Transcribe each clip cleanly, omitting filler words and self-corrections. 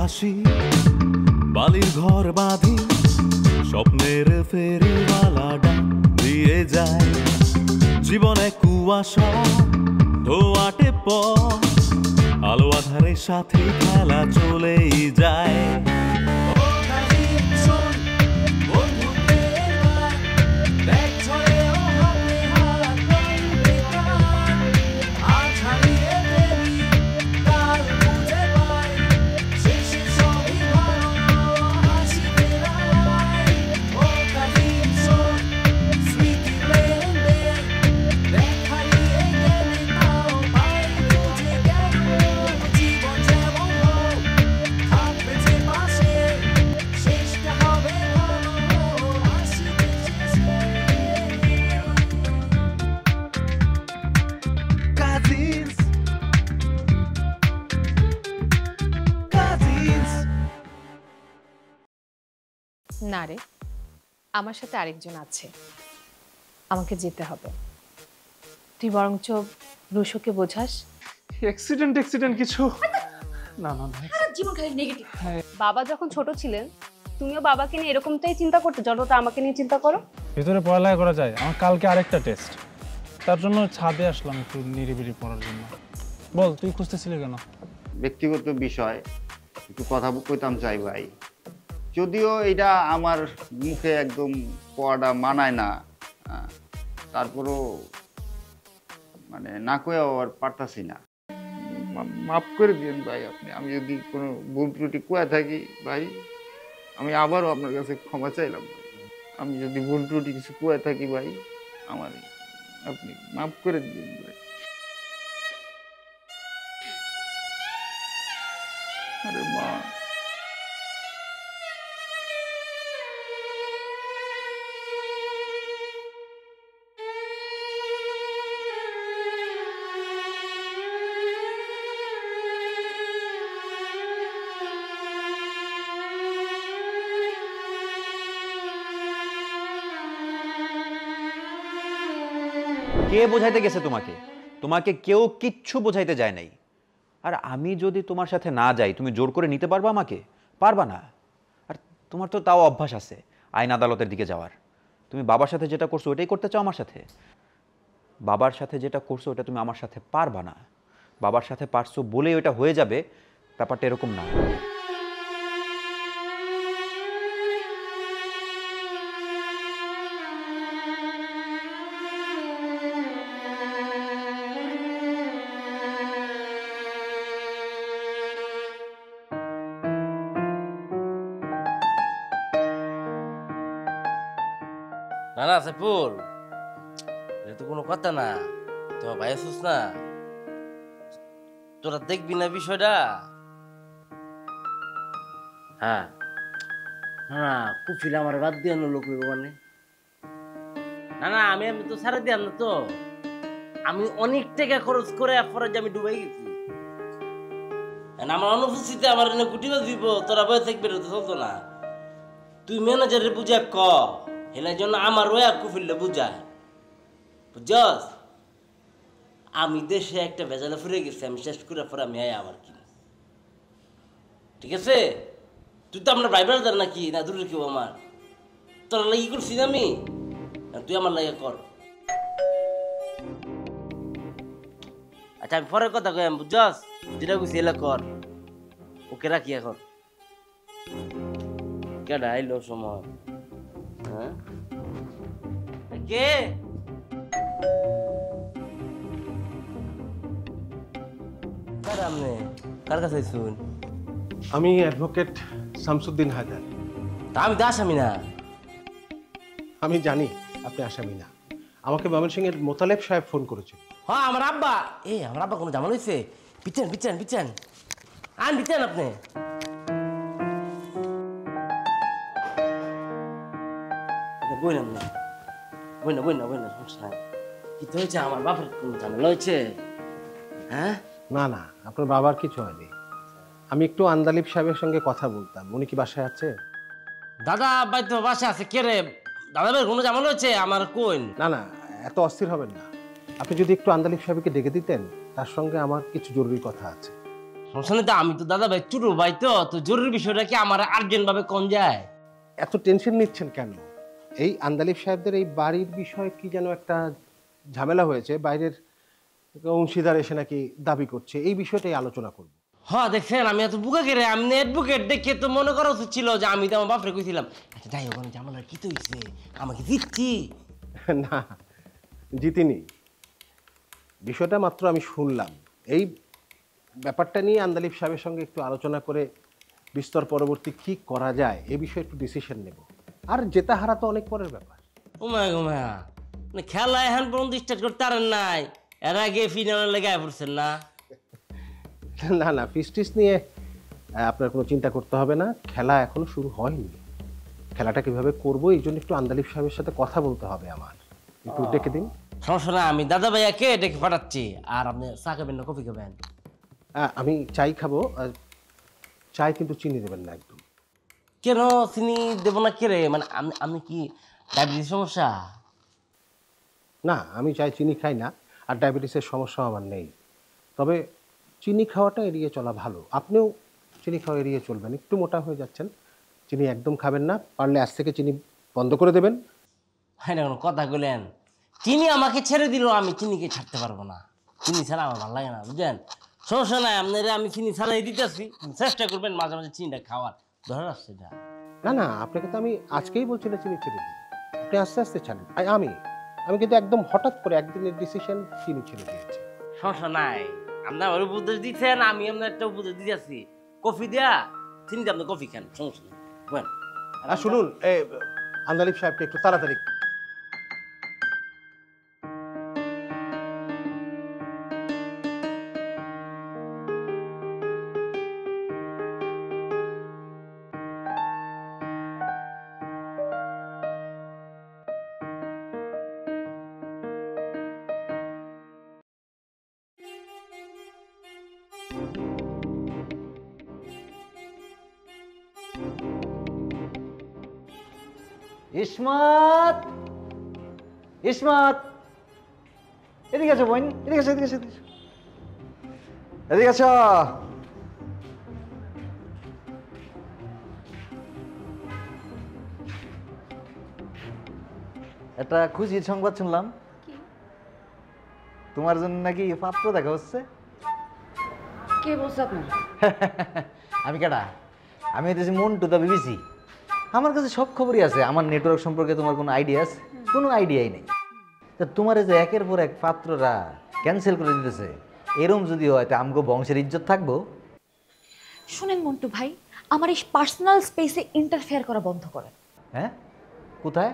ভাসি বালির ঘর বাঁধি স্বপ্নের ফেরিওয়ালাটা দিয়ে যায় জীবনে কুয়াশা ধোয়াটে পথ আলো আধারের সাথে খেলা চলেই যায় না রে, আমার সাথে আরেকজন আছে, আমাকে যেতে হবে। তুই বরঞ্চ রুশোকে বোঝাস। অ্যাক্সিডেন্ট কিছু না না না, জীবন খালি নেগেটিভ। বাবা যখন ছোট ছিলেন তুমিও বাবাকে নিয়ে এরকমটাই চিন্তা করতে যতটা আমাকে নিয়ে চিন্তা করো। ভিতরে পড়ালেখা করা যায়, আমার কালকে আরেকটা টেস্ট, তার জন্য ছাদে আসলাম একটু নিরিবিলি পড়ার জন্য। বল তুই খুঁজতেছিলি কেন? ব্যক্তিগত বিষয় একটু কথা কইতাম চাই ভাই, যদিও এটা আমার মুখে একদম পড়াটা মানায় না, তারপরও মানে না কয়েও আর পারতাছি না। মাফ করে দিন ভাই আপনি, আমি যদি কোনো ভুল ত্রুটি কয়ে থাকি ভাই, আমি আবারও আপনার কাছে ক্ষমা চাইলাম। আমি যদি ভুল ত্রুটি কিছু কয়ে থাকি ভাই, আমার আপনি মাফ করে দিন ভাই। আরে মা, কে বোঝাইতে গেছে তোমাকে? তোমাকে কেউ কিচ্ছু বোঝাইতে যায় নাই। আর আমি যদি তোমার সাথে না যাই তুমি জোর করে নিতে পারবা আমাকে? পারবা না। আর তোমার তো তাও অভ্যাস আছে আইন আদালতের দিকে যাওয়ার। তুমি বাবার সাথে যেটা করছো ওটাই করতে চাও আমার সাথে। বাবার সাথে যেটা করছো ওটা তুমি আমার সাথে পারবা না। বাবার সাথে পারছো বলেই ওটা হয়ে যাবে, ব্যাপারটা এরকম না। না না সাইফুল, এটা তো কোনো কথা না। তোমার ভাই আসুস না, তোরা দেখবি না বিষয়টা। হ্যাঁ না, কুফিল আমার বাদ দিয়ে লোক মানে না না, আমি তো সারা দিয়াম না তো। আমি অনেক টাকা খরচ করে পরে যে আমি ডুবাই গেছি। আমার অনুপস্থিতিতে আমার গুটিবা দিব, তোরা বয়ে থাকবে তো চলতো না। তুই ম্যানেজারের বুঝা ক হেনার জন্য আমার ওয়া কুফিলটা বুঝায়, বুঝছস? আমি দেশে একটা ভেজালে ফুরে গেছি, আমি শেষ করে পরে আমি আবার কি, ঠিক আছে? তুই তো আমার ভাই ব্রাদার নাকি না দূরের কেউ আমার? তোর লাগি করছি না আমি, তুই আমার লাগে কর। আচ্ছা আমি পরের কথা কই, বুঝছস? যেটা কইছি এলা কর। ওকে রাখি এখন। কেডা আইলো সময়? হ্যাঁ কে? কার কাছে শুন? আমি অ্যাডভোকেট শামসুদ্দিন হায়দার। তা আমি তো আসামি না। আমি জানি আপনি আসামি না। আমাকে ময়মনসিংহের মোতালেব সাহেব ফোন করেছে। হ্যাঁ আমার আব্বা, আমার আব্বা কোনো জামাল হয়েছে? বিচেন বিচেন বিচেন আন বিচেন আপনি। বই না বই না বই না বই না, সমস্যা নাই। কি তো হয়েছে? আমার বাপের কোনো ঝামেলা হয়েছে? হ্যাঁ না না, আপনার বাবার কিছু হয়নি। আমি একটু আন্দালিব সাহেবের সঙ্গে কথা বলতাম, উনি কি বাসায় আছে? দাদা ভাই তো বাসায় আছে। কে রে দাদা ভাই, কোনো ঝামেলা হয়েছে? আমার কোন? না না, এত অস্থির হবেন না। আপনি যদি একটু আন্দালিব সাহেবকে ডেকে দিতেন, তার সঙ্গে আমার কিছু জরুরি কথা আছে। সমস্যা নেই তো, আমি তো দাদা ভাই ছোট ভাই, তো জরুরি বিষয়টা কি আমার আর্জেন্ট ভাবে কোন যায়। এত টেনশন নিচ্ছেন কেন? এই আন্দালিব সাহেবদের এই বাড়ির বিষয়ে কি যেন একটা ঝামেলা হয়েছে, বাইরের অংশীদার এসে নাকি দাবি করছে, এই বিষয়টাই আলোচনা করব। হ্যাঁ দেখছেন, আমি এত বুকা করে আমি অ্যাডভোকেট দেখে তো মনে করা উচিত ছিল যে আমি তো আমার বাপরে কইছিলাম আচ্ছা যাই হোক, ঝামেলা কি তো হয়েছে, আমাকে দিচ্ছি না, জিতিনি, বিষয়টা মাত্র আমি শুনলাম। এই ব্যাপারটা নিয়ে আন্দালিব সাহেবের সঙ্গে একটু আলোচনা করে বিস্তর পরবর্তী কি করা যায় এ বিষয়ে একটু ডিসিশন নেব। আর জেতা হারা তো অনেক পরের ব্যাপার। ঘুমায়া খেলা এখন পর্যন্ত স্টার্ট করতে পারেন নাই, এর আগে ফিনালে লেগে পড়ছেন না। না না, ফিস্টিস নিয়ে আপনার কোনো চিন্তা করতে হবে না, খেলা এখনো শুরু হয়নি। খেলাটা কিভাবে করবো এই জন্য একটু আন্দালিব সাহেবের সাথে কথা বলতে হবে আমার, একটু ডেকে দিন। সমস্যা না, আমি দাদা ভাইয়াকে ডেকে পাঠাচ্ছি। আর আপনি চা খাবেন না কফি খাবেন? আমি চাই খাবো, আর চায় কিন্তু চিনি দেবেন না একদম। কেন চিনি দেবো না? কে রে, মানে আপনি কি ডায়াবেটিস সমস্যা? না, আমি চাই চিনি খাই না, আর ডায়াবেটিসের সমস্যা আমার নেই। তবে চিনি খাওয়াটা এড়িয়ে চলা ভালো। আপনিও চিনি খাওয়া এড়িয়ে চলবেন, একটু মোটা হয়ে যাচ্ছেন। চিনি একদম খাবেন না, পারলে আজ থেকে চিনি বন্ধ করে দেবেন। হ্যাঁ না, কোনো কথা বললেন, চিনি আমাকে ছেড়ে দিল, আমি চিনিকে ছাড়তে পারবো না। চিনি ছাড়া আমার ভালো লাগে না, বুঝলেন? সমস্যা নাই, আপনারা আমি চিনি ছাড়াই দিতেছি, চেষ্টা করবেন মাঝে মাঝে চিনিটা খাওয়ার। ধরে আসছে এটা। না না, আপনাকে তো আমি আজকেই বলছি না চিনি ছেড়ে দিন, আপনি আস্তে আস্তে ছাড়েন। আমি কিন্তু একদম হঠাৎ করে একদিনের ডিসিশন চিনি ছেড়ে দিয়েছি। সমস্যা নাই, আপনার আমার উপদেশ দিচ্ছেন, আমি আপনার একটা উপদেশ দিতেছি, কফি দেয়া চিনিতে আপনি কফি খান, সমস্যা নেই। বুঝলেন? আর শুনুন, আন্দালিব সাহেবকে একটু তাড়াতাড়ি। ইসমাত, ইসমাত, এদিকে আছো বোন, এদিকে আছো, এদিকে আছো, এদিকে আছো। একটা খুশির সংবাদ শুনলাম, তোমার জন্য নাকি পাত্র দেখা হচ্ছে। কে বলছে আপনার? আমি কেডা? আমি হইতেছি মন্টু দা বিবিসি। আমার কাছে সব খবরই আছে। আমার নেটওয়ার্ক সম্পর্কে তোমার কোনো আইডিয়া আছে? কোনো আইডিয়াই নেই। তা তোমার যে একের পর এক পাত্ররা ক্যান্সেল করে দিতেছে, এরম যদি হয় তা আমগো বংশের ইজ্জত থাকবো? শুনেন মন্টু ভাই, আমার এই পার্সোনাল স্পেসে ইন্টারফেয়ার করা বন্ধ করেন। হ্যাঁ, কোথায়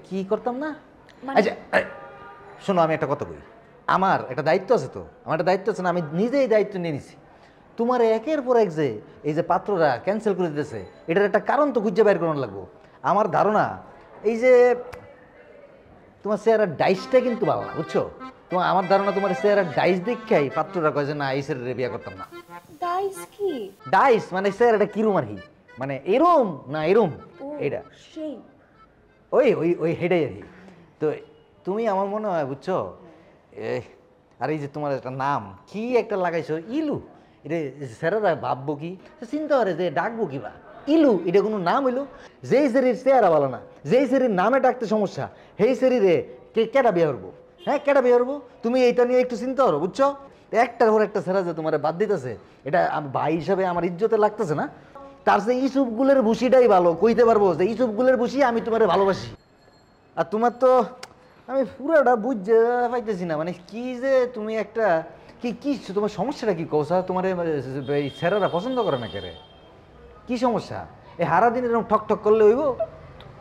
কি করতাম না? মানে- আচ্ছা শোনো, আমি একটা কথা কই, আমার একটা দায়িত্ব আছে তো, আমার একটা দায়িত্ব আছে না, আমি নিজেই দায়িত্ব নিয়ে নিছি। তোমার একের পর এক যে এই যে পাত্ররা ক্যান্সেল করে দিতেছে, এটার একটা কারণ তো খুঁজে বের করানো লাগবো। আমার ধারণা এই যে তোমার চেহারার ডাইসটা কিন্তু ভালো না, বুঝছো? তোমার আমার ধারণা তোমার চেহারার ডাইস দেখেই পাত্ররা কয় যে না, এই ছেলের বিয়ে করতাম না। ডাইস কি? ডাইস মানে চেহারাটা কিরম আর কি, মানে এরম না এরম, এটা সেই ওই ওই ওই হেডাই আর কি। তো তুমি আমার মনে হয়, বুঝছো, আর এই যে তোমার একটা নাম কি একটা লাগাইছো, ইলু, এটা স্যারেরা ভাববো কি, চিন্তা করে যে ডাকবো কি বা ইলু, এটা কোনো নাম হইলো? যেই শরীর চেহারা ভালো না, যেই শরীর নামে ডাকতে সমস্যা, সেই শরীরে কেটা বিয়ে করবো? হ্যাঁ, কেটা বিয়ে করবো? তুমি এইটা নিয়ে একটু চিন্তা করো, বুঝছো? একটার পর একটা ছেড়া যে তোমার বাদ দিতেছে, এটা ভাই হিসাবে আমার ইজ্জতে লাগতেছে না। তার যে ইসুফগুলের ভুসিটাই ভালো, কইতে পারবো যে ইসুফগুলের ভুসি আমি তোমার ভালোবাসি। আর তোমার তো আমি পুরাটা বুঝতে পাইতেছি না, মানে কি যে তুমি একটা কি কি তোমার সমস্যাটা কি কৌশা? তোমার এই ছেলেরা পছন্দ করে না কেরে? কি সমস্যা? এই হারা দিন এরকম ঠক ঠক করলে হইব?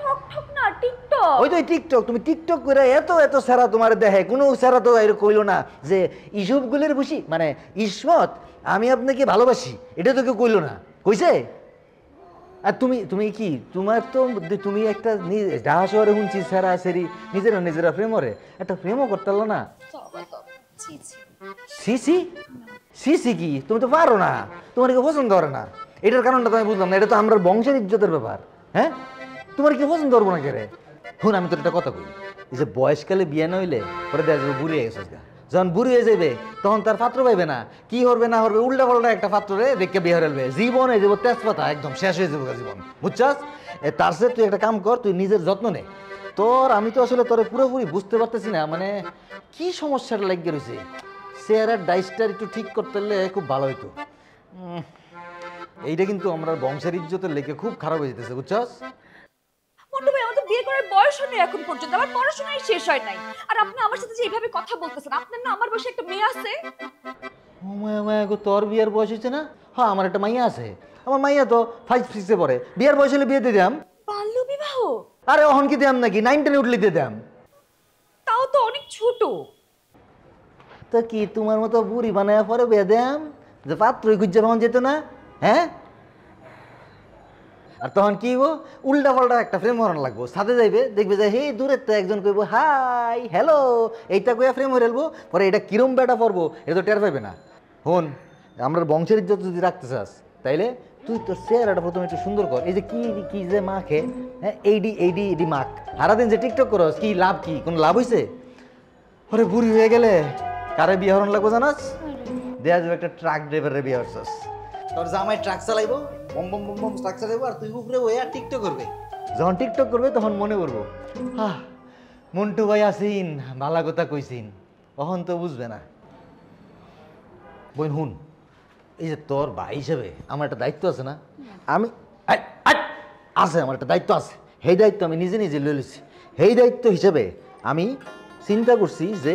ঠক ঠক না, টিকটক। ওই তো টিকটক, তুমি টিকটক করে এত এত সেরা তোমার দেখে, কোনো সেরা তো এরকম কইলো না যে ইসুফগুলের ভুসি মানে ইসমত আমি আপনাকে ভালোবাসি, এটা তো কেউ কইলো না, কইছে? আর তুমি তুমি কি তোমার তো তুমি একটা ঢাকা শহরে শুনছি সেরা সেরি নিজেরা নিজেরা প্রেমরে একটা প্রেমও করতে পারলো না। সিসি সিসি কি তুমি তো পারো না, তোমার কি পছন্দ করে না? এটার কারণটা তো আমি বুঝলাম না, এটা তো আমরা বংশের ইজ্জতের ব্যাপার। হ্যাঁ, তোমার কি পছন্দ করবো না কেরে? শুন, আমি তোর একটা কথা কই, এই যে বয়সকালে বিয়ে নইলে পরে দেখা যাবে বুড়িয়ে গেছিস গা, যখন বুড়ি হয়ে যাবে তখন তার পাত্র পাইবে না, কি করবে না করবে উল্টা পাল্টা একটা পাত্রে দেখে বিয়ে হারালবে, জীবনে যাব তেজপাতা একদম শেষ হয়ে যাবে জীবন, বুঝছাস? তার সাথে তুই একটা কাম কর, তুই নিজের যত্ন নে। তোর আমি তো আসলে তোরে পুরোপুরি বুঝতে পারতেছি না, মানে কি সমস্যাটা লাগিয়ে রয়েছে। চেয়ারের ডাইসটার একটু ঠিক করতে পারলে খুব ভালো হইতো। এইটা কিন্তু আমরা বংশের ইজ্জতের লেগে খুব খারাপ হয়ে যেতেছে, বুঝছাস? মন্টু ভাই, আমার তো বিয়ে করার বয়স হয়নি এখন পর্যন্ত, আমার পড়াশোনাই শেষ হয় নাই, আর আপনি আমার সাথে যে এইভাবে কথা বলতেছেন, আপনার না আমার বয়সে একটা মেয়ে আছে। ও মায়া মায়া গো, তোর বিয়ের বয়স হয়েছে না? হ্যাঁ, আমার একটা মাইয়া আছে। আমার মাইয়া তো 5-6-এ পড়ে, বিয়ের বয়স হলে বিয়ে দিয়ে দাম। বাল্য বিবাহ? আরে অহন কি দাম নাকি, 9-10 উঠলে দিয়ে দাম। তাও তো অনেক ছোট। তো কি তোমার মতো বুড়ি বানায় পরে বিয়ে দাম, যে পাত্রই খুঁজছে রহন যেত না? হ্যাঁ, আর তখন কি গো, উল্টা পাল্টা একটা ফ্রেম হরান লাগবো, সাথে যাইবে দেখবে যে হে দূরের তো একজন কইবো হাই হ্যালো, এইটা কইয়া ফ্রেম হয়ে রাখবো, পরে এটা কিরম বেটা পড়বো এটা তো টের পাইবে না। হন, আমরা বংশের ইজ্জত যদি রাখতে চাস তাইলে তুই তোর চেহারাটা প্রথমে একটু সুন্দর কর। এই যে কি কি যে মাখে, হ্যাঁ এইডি মাখ, সারাদিন যে টিকটক করস, কি লাভ, কি কোনো লাভ হইছে? ওরে বুড়ি হয়ে গেলে কারে বিয়ে হরণ লাগবো জানাস? দেয়া যাবে একটা ট্রাক ড্রাইভারের বিয়ে হরছস। তোর জামাই ট্রাক চালাইবো, বম বম বম বম ট্রাক চালাইবো, আর তুই উপরে ওই আর টিকটক করবে। যখন টিকটক করবে তখন মনে করবো মন্টু ভাই আসিন, ভালা কথা কইছিন, তখন তো বুঝবে না। বোন হুন, এই যে তোর ভাই হিসেবে আমার একটা দায়িত্ব আছে না? আমি আছে, আমার একটা দায়িত্ব আছে, সেই দায়িত্ব আমি নিজে নিজে লয়ে লইছি। সেই দায়িত্ব হিসেবে আমি চিন্তা করছি যে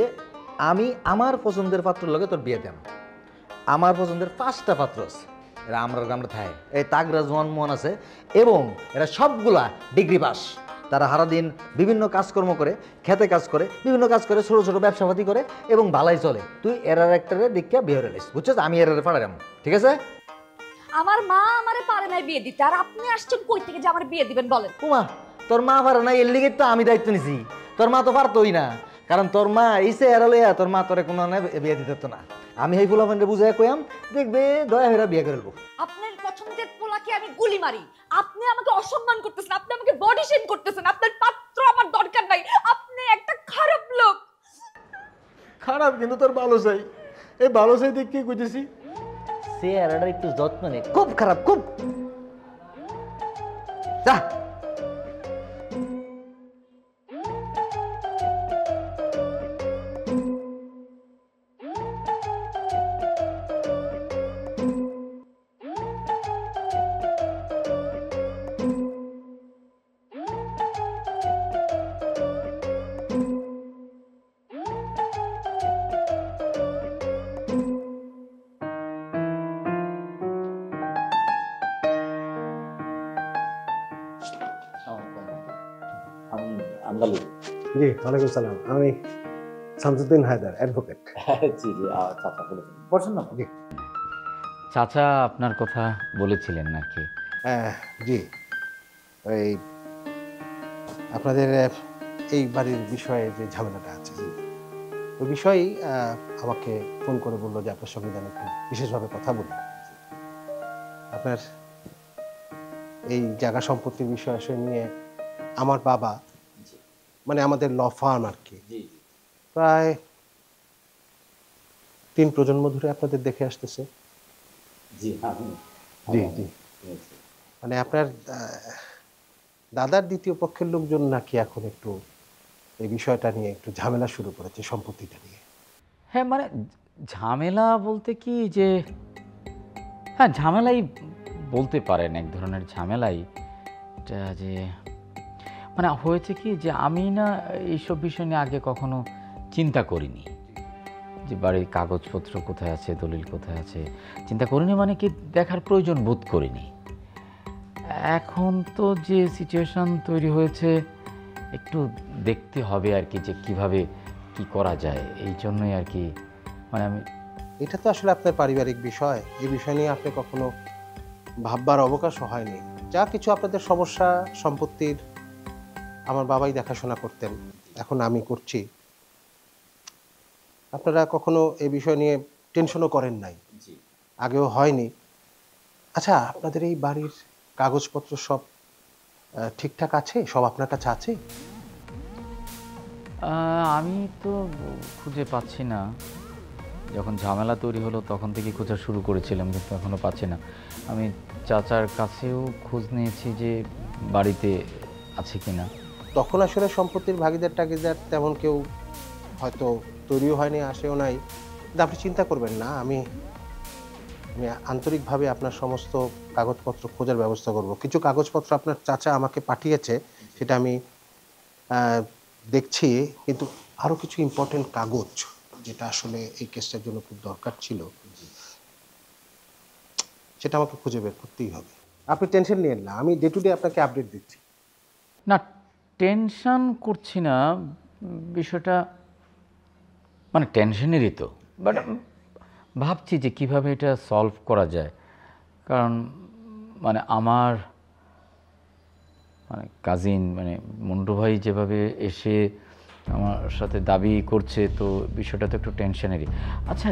আমি আমার পছন্দের পাত্রের লগে তোর বিয়ে দেব। আমার পছন্দের 5টা পাত্র আছে, এরা আমরা থাকে, এই তাগরা জোয়ান মন আছে, এবং এরা সবগুলা ডিগ্রি পাস। তারা সারাদিন বিভিন্ন কাজকর্ম করে, খেতে কাজ করে, বিভিন্ন কাজ করে, ছোটো ছোটো ব্যবসাপাতি করে, এবং ভালাই চলে। তুই এরার একটারে দেখিয়া বিয়ে হয়ে নিস, বুঝছিস? আমি এরারে পাঠালাম, ঠিক আছে? আমার মা আমারে পারে নাই বিয়ে দিতে, আর আপনি আসছেন কই থেকে যে আমার বিয়ে দিবেন বলেন? উমা, তোর মা পারে না, এর লিগে তো আমি দায়িত্ব নিছি। তোর মা তো পারতোই না, কারণ তোর মা ইসে এরালইয়া তোর মা তোরে কোনো বিয়ে দিতে তো না। আমি এই ফুলাফানরে বুঝাই কইয়াম, দেখবে দয়া হইরা বিয়ে করে নেবো। আপনার পছন্দের পোলাকে আমি গুলি মারি, আপনি আমাকে অসম্মান করতেছেন, আপনি আমাকে বডি শেম করতেছেন, আপনার পাত্র আমার দরকার নাই, আপনি একটা খারাপ লোক। খারাপ কিন্তু তোর ভালো চাই, এই ভালো চাই দেখ কি কইতেছি, চেহারাটা একটু যত্ন নে। খুব খারাপ, খুব। যা জি, ওয়ালাইকুম সালাম। আমি শামসুদ্দিন হায়দার, অ্যাডভোকেট। জি জি, চাচা বলেছেন, বলছেন না? জি, চাচা আপনার কথা বলেছিলেন নাকি? জি, ওই আপনাদের এই বাড়ির বিষয়ে যে ঝামেলাটা আছে, ওই বিষয়েই আমাকে ফোন করে বললো যে আপনার সঙ্গে যেন একটু বিশেষভাবে কথা বলি। আপনার এই জায়গা সম্পত্তির বিষয় নিয়ে আমার বাবা, মানে আমাদের ল ফার্ম আর কি, প্রায় 3 প্রজন্ম ধরে আপনাদের দেখে আসতেছে। জি জি জি, মানে আপনার দাদার দ্বিতীয় পক্ষের লোকজন নাকি এখন একটু এই বিষয়টা নিয়ে একটু ঝামেলা শুরু করেছে, সম্পত্তিটা নিয়ে। হ্যাঁ, মানে ঝামেলা বলতে কি যে, হ্যাঁ ঝামেলাই বলতে পারেন, এক ধরনের ঝামেলাই। এটা যে মানে হয়েছে কি যে আমি না এইসব বিষয় নিয়ে আগে কখনো চিন্তা করিনি, যে বাড়ির কাগজপত্র কোথায় আছে, দলিল কোথায় আছে, চিন্তা করিনি, মানে কি দেখার প্রয়োজন বোধ করিনি। এখন তো যে সিচুয়েশন তৈরি হয়েছে, একটু দেখতে হবে আর কি, যে কিভাবে কি করা যায়। এই জন্যই আর কি, মানে আমি, এটা তো আসলে আপনার পারিবারিক বিষয়, এই বিষয় নিয়ে আপনি কখনো ভাববার অবকাশও হয়নি। যা কিছু আপনাদের সমস্যা সম্পত্তির আমার বাবাই দেখাশোনা করতেন, এখন আমি করছি। আপনারা কখনো এই বিষয় নিয়ে টেনশনও করেন নাই, আগেও হয়নি। আচ্ছা, আপনাদের এই বাড়ির কাগজপত্র সব ঠিকঠাক আছে? সব আপনার কাছে আছে? আমি তো খুঁজে পাচ্ছি না। যখন ঝামেলা তৈরি হলো তখন থেকে খোঁজা শুরু করেছিলাম, কিন্তু এখনও পাচ্ছি না। আমি চাচার কাছেও খোঁজ নিয়েছি যে বাড়িতে আছে কি না। তখন আসলে সম্পত্তির ভাগিদার টাগিদার তেমন কেউ হয়তো তৈরিও হয়নি, আসেও নাই। কিন্তু আপনি চিন্তা করবেন না, আমি আন্তরিকভাবে আপনার সমস্ত কাগজপত্র খোঁজার ব্যবস্থা করব। কিছু কাগজপত্র আপনার চাচা আমাকে পাঠিয়েছে, সেটা আমি দেখছি, কিন্তু আরও কিছু ইম্পর্টেন্ট কাগজ যেটা আসলে এই কেসটার জন্য খুব দরকার ছিল, সেটা আমাকে খুঁজে বের করতেই হবে। আপনি টেনশন নিয়েন না, আমি ডে টু ডে আপনাকে আপডেট দিচ্ছি। না, টেনশন করছি না, বিষয়টা মানে টেনশনেরই তো, বাট ভাবছি যে কিভাবে এটা সলভ করা যায়। কারণ মানে আমার মানে কাজিন মানে মন্টু ভাই যেভাবে এসে আমার সাথে দাবি করছে, তো বিষয়টা তো একটু টেনশনেরই। আচ্ছা,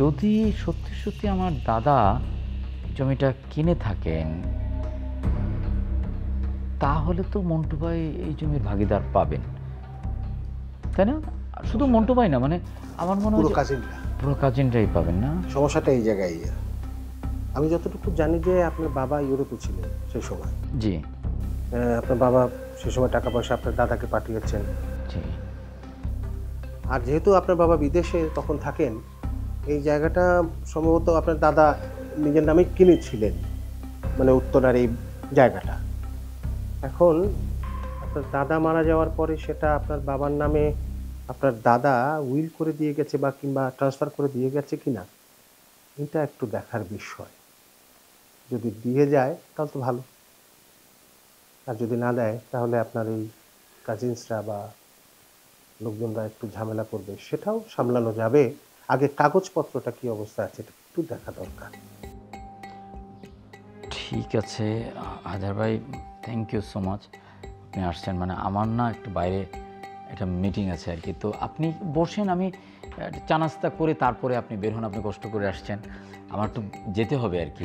যদি সত্যি সত্যি আমার দাদা জমিটা কিনে থাকেন, তাহলে তো মন্টু ভাই এই জমির ভাগিদার পাবেন, তাই না? শুধু মন্টু ভাই না, মানে আমার মনে হয় পুরো কাজিনরাই পাবেন না? সমস্যাটা এই জায়গায়। আমি যতটুকু জানি যে আপনার বাবা ইউরোপে ছিলেন সেই সময়। জি। আপনার বাবা সে সময় টাকা পয়সা আপনার দাদাকে পাঠিয়েছেন। জি। আর যেহেতু আপনার বাবা বিদেশে তখন থাকেন, এই জায়গাটা সম্ভবত আপনার দাদা নিজের নামে কিনেছিলেন, মানে উত্তরার এই জায়গাটা। এখন আপনার দাদা মারা যাওয়ার পরে সেটা আপনার বাবার নামে আপনার দাদা উইল করে দিয়ে গেছে বা কিংবা ট্রান্সফার করে দিয়ে গেছে কিনা, এটা একটু দেখার বিষয়। যদি দিয়ে যায় তাহলে তো ভালো, আর যদি না দেয় তাহলে আপনার এই কাজিনসরা বা লোকজনরা একটু ঝামেলা করবে, সেটাও সামলানো যাবে। আগে কাগজপত্রটা কি অবস্থা আছে এটা একটু দেখা দরকার। ঠিক আছে হাজার ভাই, থ্যাংক ইউ সো মাচ, আপনি আসছেন। মানে আমার না একটু বাইরে একটা মিটিং আছে আর কি, তো আপনি বসেন, আমি চা নাস্তা করে তারপরে আপনি বের হন। আপনি কষ্ট করে আসছেন, আমার তো যেতে হবে আর কি।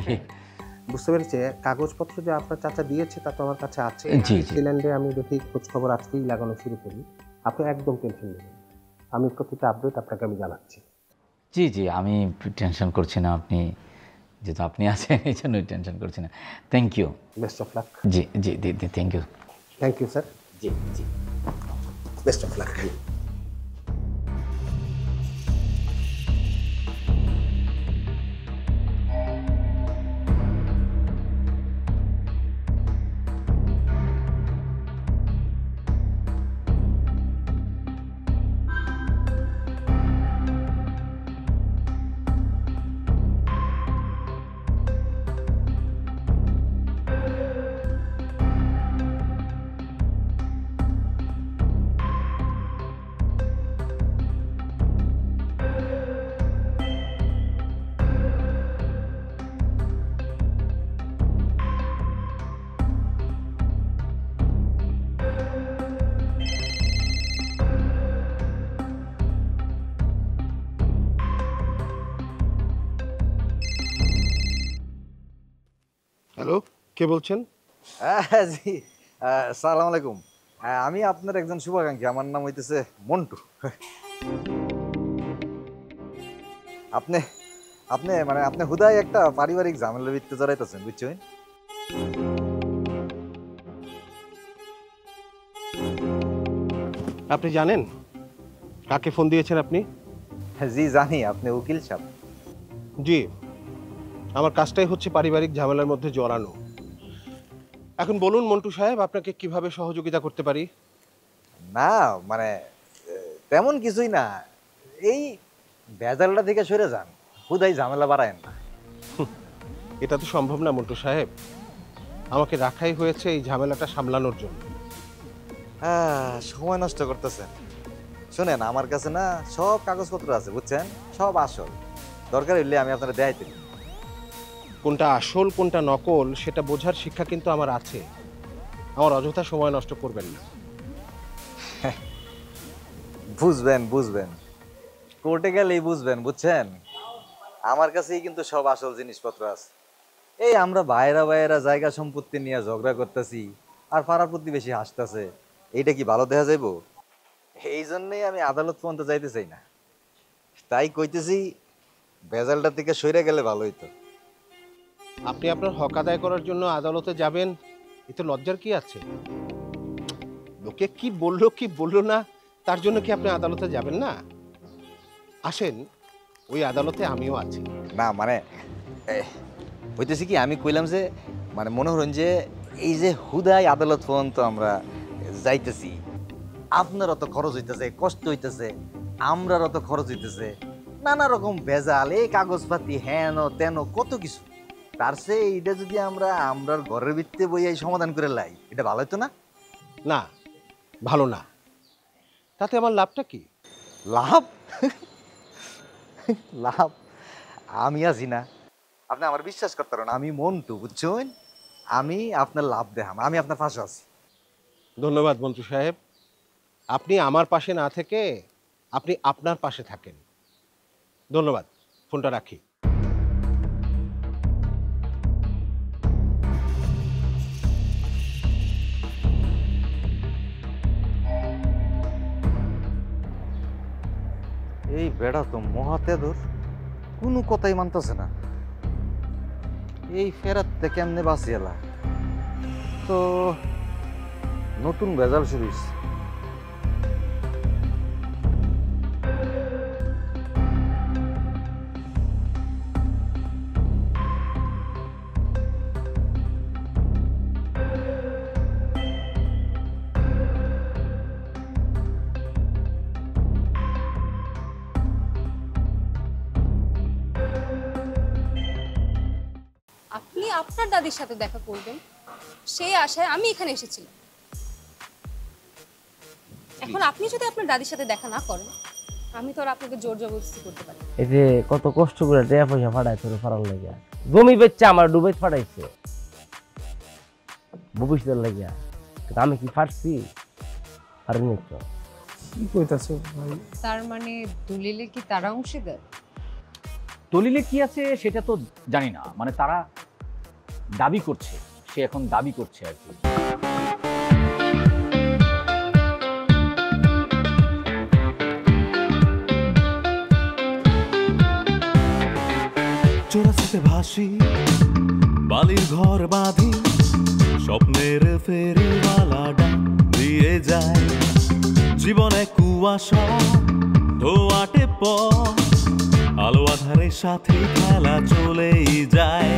বুঝতে পেরেছি। কাগজপত্র যে আপনার চাচা দিয়েছে তা তো আমার কাছে আছে। জি, জি। নিউজিল্যান্ডে আমি দেখি খোঁজখবর আজকেই লাগানো শুরু করি। আপনি একদম টেনশন নেবেন, আমি প্রতিটা আপডেট আপনাকে আমি জানাচ্ছি। জি জি, আমি টেনশন করছি না, আপনি যেহেতু আপনি আছেন এই জন্যই টেনশন করছি না। Thank you, best of luck. জি জি জি, thank you. Thank you sir. জি জি, বেস্ট অফ লাক। হ্যালো, কে বলছেন? জি, সালাম আলাইকুম। আমি আপনার একজন শুভাকাঙ্ক্ষী, আমার নাম হইতেছে মন্টু। আপনি আপনি মানে আপনি হুদাই একটা পারিবারিক ঝামেলার ভিত্তি জড়াইতেছেন, বুঝছেন? আপনি জানেন কাকে ফোন দিয়েছেন আপনি? জি জানি, আপনি উকিল সাহেব। জি, আমার কাজটাই হচ্ছে পারিবারিক ঝামেলার মধ্যে জড়ানো। এখন বলুন মন্টু সাহেব, আপনাকে কিভাবে সহযোগিতা করতে পারি? না মানে তেমন কিছুই না, এই ভেজালটা থেকে সরে যান, হুদাই ঝামেলা বাড়ায়েন না। এটা তো সম্ভব না মন্টু সাহেব, আমাকে রাখাই হয়েছে এই ঝামেলাটা সামলানোর জন্য। সময় নষ্ট করতেছেন। শুনেন, আমার কাছে না সব কাগজপত্র আছে, বুঝছেন, সব আসল। দরকার হইলে আমি আপনারা দেখাইতে পারি। কোনটা আসল কোনটা নকল সেটা বোঝার শিক্ষা কিন্তু আমার আছে। আমার অযথা সময় নষ্ট করবেন না। বুঝবেন বুঝবেন, কোর্টে গেলেই বুঝবেন, বুঝছেন। আমার কাছেই কিন্তু সব আসল জিনিসপত্র আছে। এই আমরা বাইরা জায়গা সম্পত্তি নিয়ে ঝগড়া করতেছি আর পাড়া প্রতিবেশী হাসতেছে, এইটা কি ভালো দেখা যাইব? এই জন্যই আমি আদালত পর্যন্ত যাইতে চাই না, তাই কইতেছি ভেজালটা থেকে সইরে গেলে ভালো হইতো। আপনি আপনার হক আদায় করার জন্য আদালতে যাবেন, এতে লজ্জার কি আছে? লোকে কি বললো না তার জন্য কি আপনি আদালতে যাবেন না? আসেন, ওই আদালতে আমিও আছি। না মানে হইতেছি কি, আমি কইলাম যে মানে মনে হলেন যে এই যে হুদাই আদালত পর্যন্ত আমরা যাইতেছি, আপনার অত খরচ হইতেছে, কষ্ট হইতেছে, আমরার অত খরচ হইতেছে, নানা রকম ভেজাল, এই কাগজপাতি হেন তেন কত কিছু। তার চেয়ে এইটা যদি আমরার ঘরের ভিত্তিতে বইয়া সমাধান করে লাই, এটা ভালো হইতো না? না, ভালো না। তাতে আমার লাভটা কি? লাভ? লাভ আমি আছি না, আপনি আমার বিশ্বাস করতে পারেন, আমি মন্টু, বুঝছেন? আমি আপনার লাভ দেখাম, আমি আপনার পাশে আছি। ধন্যবাদ মন্ত্রী সাহেব। আপনি আমার পাশে না থেকে আপনি আপনার পাশে থাকেন। ধন্যবাদ, ফোনটা রাখি। এই বেড়া তো মহাতেদর, কোনো কথাই মানতেছে না। এই ফেরাতে কেমনে বাঁচিয়েলা তো নতুন ভেজাল শুরু হয়েছে। আপনি আপনার দাদির সাথে দেখা করবেন সেই আশায় আমি এখানে এসেছিলাম। এখন আপনি যদি আপনার দাদির সাথে দেখা না করেন, আমি তো আর আপনাকে জোর জবরদস্তি করতে পারি। এই যে কত কষ্ট করে টাকা পয়সা ফাটায় তোর ফাড়ার লাগে, জমি বেচছে আমার ডুবে ফাটাইছে ভবিষ্যতের লাগিয়া, কিন্তু আমি কি ফাটছি? আর নিত কি কইতাছো ভাই? তার মানে দলিলে কি তারা অংশীদার? দলিলে কি আছে সেটা তো জানি না, মানে তারা দাবি করছে, সে এখন দাবি করছে আর কি। চোরাশিতে ভাসি বালির ঘর বাঁধি, স্বপ্নের ফেরিওয়ালাটা দিয়ে যায়, জীবনে কুয়াশা ধোয়াটে পথ, আলো আধারের সাথে খেলা চলেই যায়।